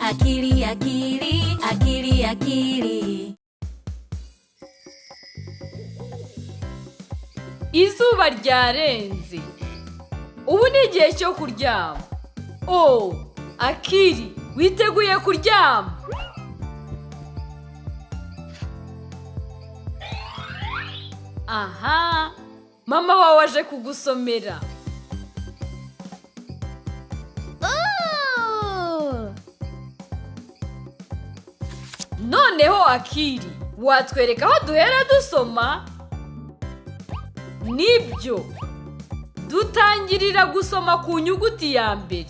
Akili, akili, akili, akili. Izuba ryarenze. Ubu ni igihe cyo kuryama. Oh, Akili, witeguye kuryama? Aha, mama wawe aje kugusomera. Noneho Akili, watwereka aho duhera dusoma? Nibyo, dutangirira gusoma ku nyuguti ya mbere,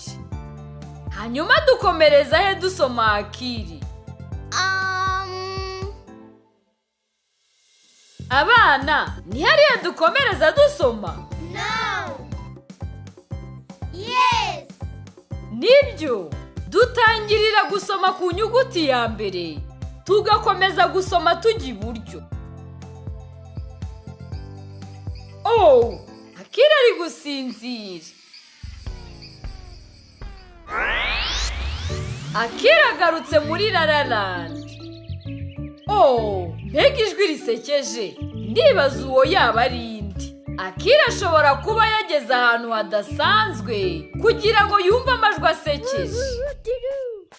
hanyuma dukomereza he dusoma Akili? Abana, ni hariya dukomereza dusoma? No. Yes. Nibyo, dutangirira gusoma ku nyuguti ya mbere, tugakomeza gusoma tujya iburyo. Oh, Akili ari gusinzira. Akili agarutse muri Lala Land. Oh, mbega ijwi risekeje. Ndibaza uwo yaba ari indi. Akili ashobora kuba yageze ahantu hadasanzwe kugira ngo yumve amajwi asekeje.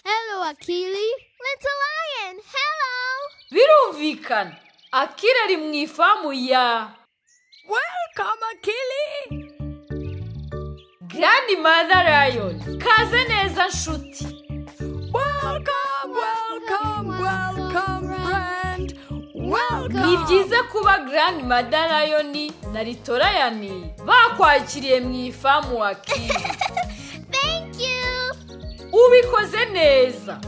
Hello, Akili. Little lion, hello. Birumvikana, Akili ari mu ifamu ya Welcome, Akili. Grandmother Lion. Kaze neza nshuti. Welcome, welcome, welcome, friend. Welcome. Ni byiza kuba Grandmother Lion na ritera bakwakiriye mu ifamu Akili. Thank you. Ubikoze neza.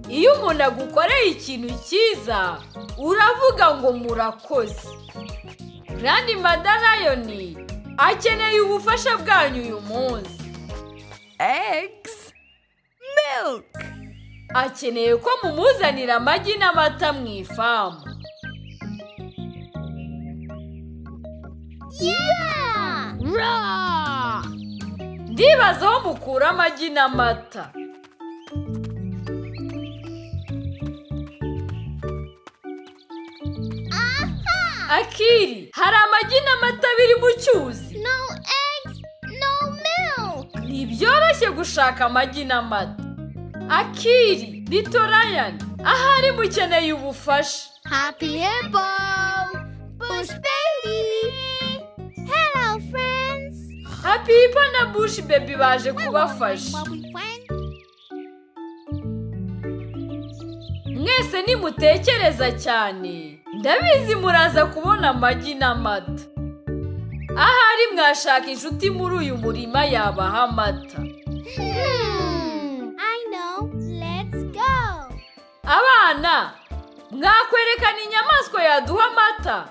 Iyo umuntu agukoreye ikintu cyiza, uravuga ngo murakoze. Grandmother Lion akeneye ubufasha bwanyu uyu munsi. Eggs, milk. Akeneye ko mumuzanira amagi n'amata mu ifamu. Yeah. Raw. Ndibaza aho mukura amagi n'amata. Akili, hari amagi n'amata biri mu cyuzi? No eggs, no milk. Ntibyoroshye gushaka amagi n'amata. Akili, ritera, ahari mukeneye ubufasha. Happy hippo. Bush baby. Hello, friends. Happy hippo na bush baby baje kubafasha. Mwese nimutekereza cyane, ndabizi muraza kubona amagi n'amata. Ahari mwashaka inshuti muri uyu murima yabaha amata. I know. Let's go. Abana, mwakwerekana inyamaswa yaduha amata?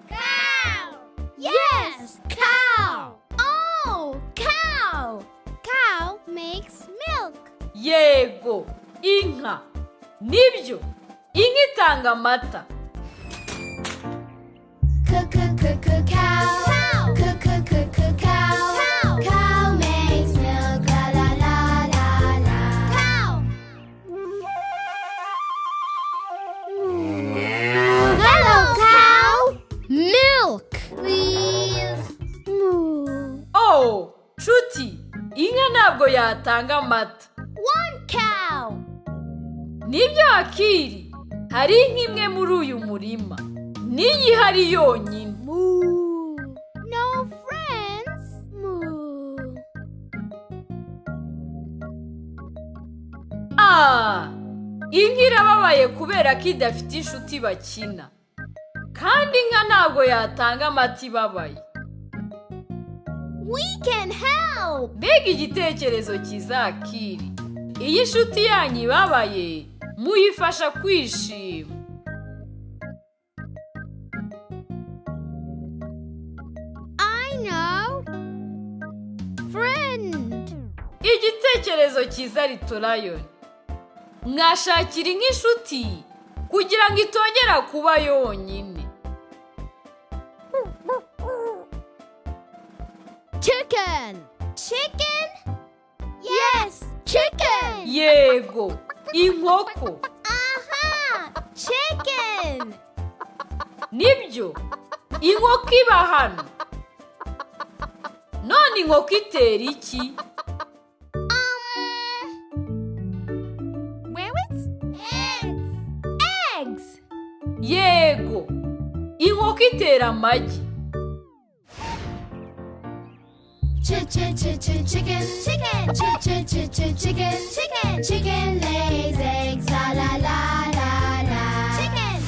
Cow. Yes, cow. Oh, cow. Cow makes milk. Yego, inka. Nibyo, inka itanga amata. Cow. Cow. Cow makes milk. La la la la la. Cow. Hello, cow. Milk, please. Moo. Oh, nshuti, inka ntabwo yatanga amata. One cow. Nibyo Akili, hari inka imwe muri uyu murima. Niyi hari yonyine. Moo. No friends. Moo. Inka irababaye kubera ko idafite inshuti bakina. Kandi inka ntabwo yatanga amata ibabaye. We can help. Mbega igitekerezo cyiza Akili. Iyi nshuti yanyu ibabaye, muyifasha kwishima. I know. Friend. Igitekerezo cyiza ritera. Mwashakira inka inshuti kugira ngo itongera kuba yonyine. Chicken. Chicken? Yes, chicken. Yego, inkoko. Aha, chicken. Nibyo, inkoko iba hano. None inkoko itera iki? Eggs. Yego, inkoko itera amagi. Chicken, chicken. Chicken. Chicken lays eggs. La la la la la. Chicken.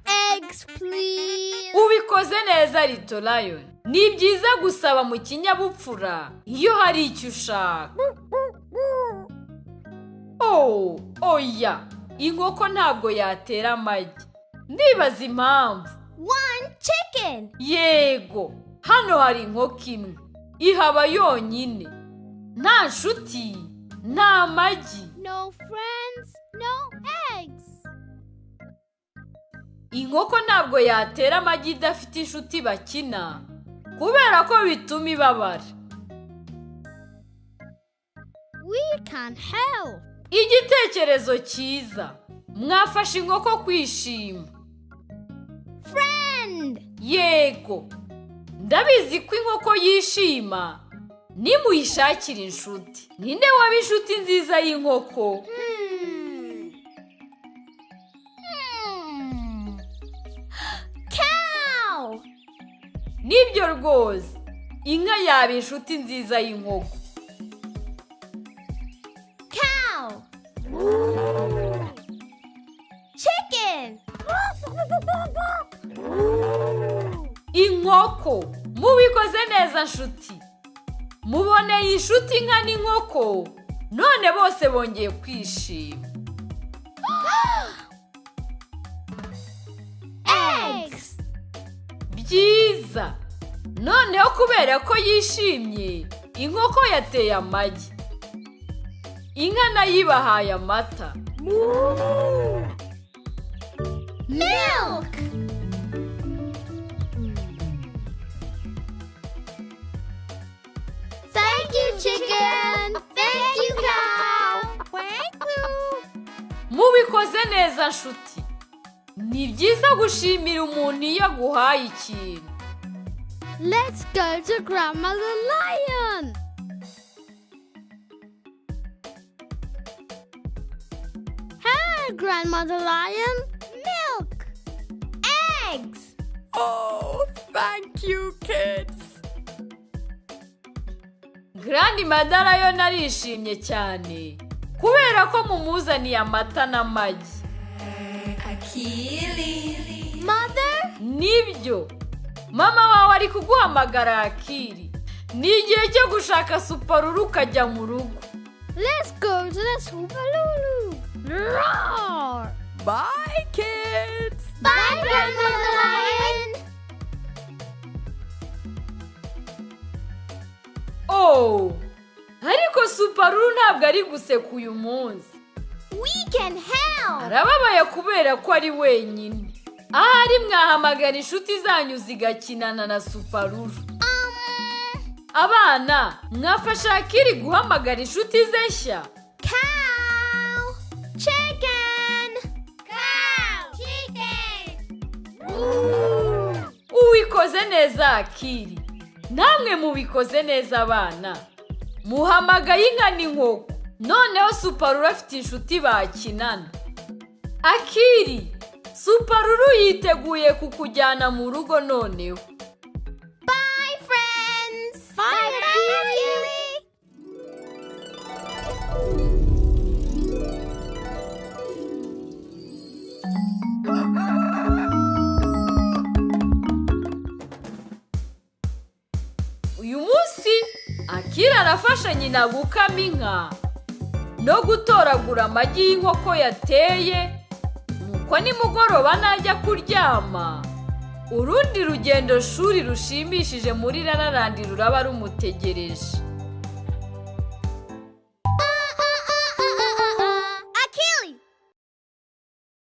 Eggs, please. Ubikoze neza Little Lion. Ni byiza gusaba mu kinyabupfura iyo hari icyo ushaka. Oya, inkoko ntabwo yatera amagi. Ndibaza impamvu. One chicken. Yego, hano hari inkoko imwe. Ihaba yonyine. Nta nshuti, nta magi. No friends, no eggs. Inkoko ntabwo yatera amagi idafite inshuti bakina, kubera ko bituma ibabara. We can help. Igitekerezo cyiza. Mwafasha inkoko kwishima. Friend. Yego, ndabizi ko inkoko yishima nimuyishakira inshuti. Ninde waba inshuti nziza y'inkoko? Cow. Nibyo rwose, inka yaba inshuti nziza y'inkoko. Cow. Chicken. Inkoko, mubikoze neza nshuti. Muboneye inshuti inka n'inkoko, none bose bongeye kwishima. Eggs. Byiza, noneho kubera ko yishimye, inkoko yateye amagi. Inka nayo ibahaye amata. Milk. Thank you, chicken. Thank you, cow. Thank you. Mubikoze neza nshuti. Ni byiza gushimira umuntu iyo aguhaye ikintu. Let's go to Grandmother Lion. Hello, Grandmother Lion. Milk. Eggs. Oh, thank you, kids. Grandmother Lion arishimye cyane kubera ko mumuzaniye amata n'amagi. Mother? Nibyo, mama wawe ari kuguhamagara Akili. Ni igihe cyo gushaka suparuru ukajya mu rugo. Let's go to the Supalulu. Roar! Bye, kids. Bye, Grandmother Lion. Ariko suparuru ntabwo ari guseka uyu munsi. We can help. Arababaye kubera ko ari wenyine. Ahari mwahamagara inshuti zanyu zigakinana na suparuru. Abana, mwafasha Akili guhamagara inshuti ze nshya. Cow. Chicken. Cow. Chicken. Uwikoze neza Akili. Namwe mubikoze neza abana. Muhamagaye inka n'inkoko. Noneho suparuru afite inshuti bakinana. Akili, suparuru yiteguye kukujyana mu rugo noneho. Bye, friends. Bye, Akili. Uyu munsi Akili arafasha nyina gukama inka no gutoragura amagi y'inkoko yateye. Nuko nimugoroba najya kuryama, urundi rugendo shuri rushimishije muri Lala Land ruraba rumutegereje.